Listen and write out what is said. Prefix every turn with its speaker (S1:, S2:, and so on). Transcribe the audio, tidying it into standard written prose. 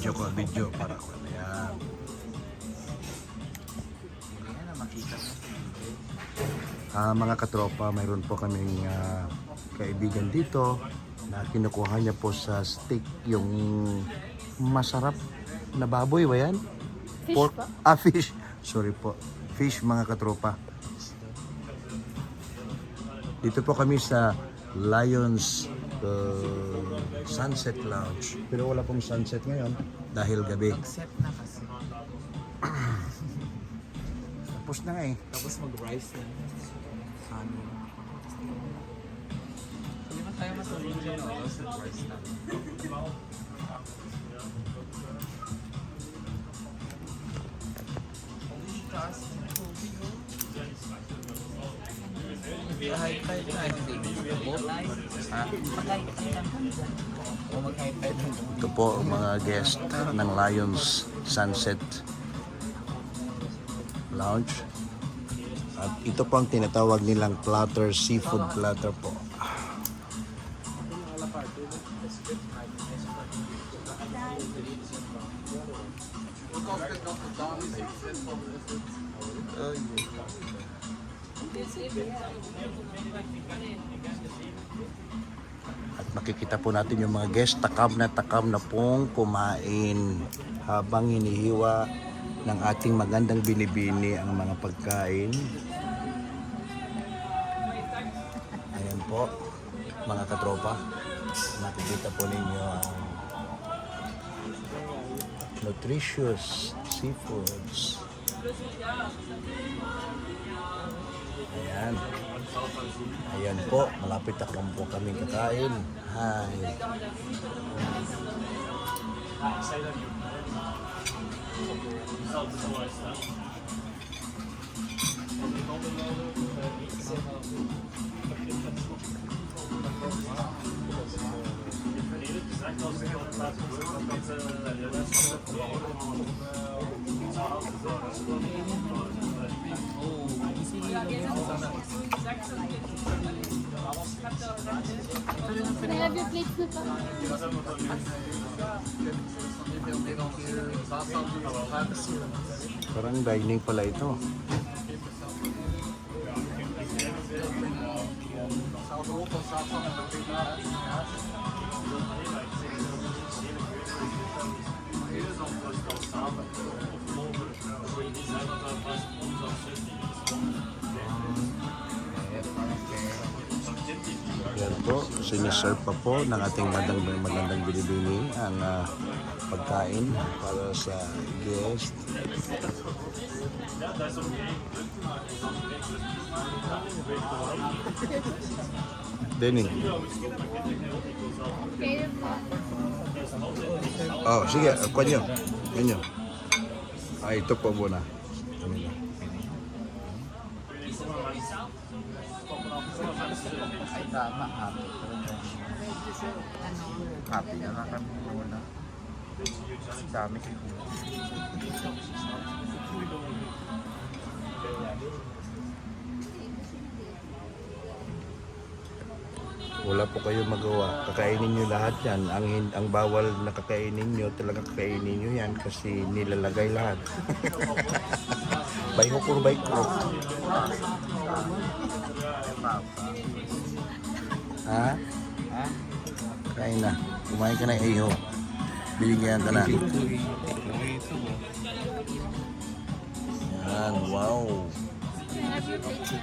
S1: Video ko, video para ko. Ayan. Mga katropa, mayroon po kaming kaibigan dito na kinukuha niya po sa steak yung masarap na baboy ba yan?
S2: Fish
S1: Pork?
S2: po?
S1: Fish. Sorry po. Fish, mga katropa. Dito po kami sa Lions Sunset Lounge. Pero wala pong sunset ngayon dahil gabi.
S3: Set na kasi.
S1: Tapos na nga eh.
S3: Tapos mag-rise na. Ano? Hindi ba tayo matulog dyan o? Rise na. High tide na, I think. Boat? Ha? Mag-high tide lang. O mag-high tide lang.
S1: Ito po ang mga guest ng Lions Sunset Lounge. At ito po ang tinatawag nilang platter, seafood platter po. At makikita po natin yung mga guest takam na pong kumain habang hinihiwa ng ating magandang binibini ang mga pagkain. Ayan po, mga katropa. Nakikita po ninyo ang nutritious seafoods. Ayan. Ayan po, malapit ako po kaming kakain. Hi.
S2: Can I have your plates na pa?
S1: Parang dining pala ito. Yan po, siniserve pa po ng ating magandang binibini ang pagkain para sa guest. Denny.
S2: Okay po.
S1: Oh, sige, kuha nyo. Kuha nyo. Ay, ito po muna.
S3: Ay, tama. Happy na lang kami muna. Dami siguro.
S1: Wala po kayo magawa. Kakainin nyo lahat yan. Ang bawal na kakainin nyo, talaga kakainin nyo yan kasi nilalagay lahat. By hook or by crook. Ha?
S3: Ha?
S1: Kain na. Kumain ka na iyo. Biligyan ka na. Yan, wow.
S2: Can I have your plates?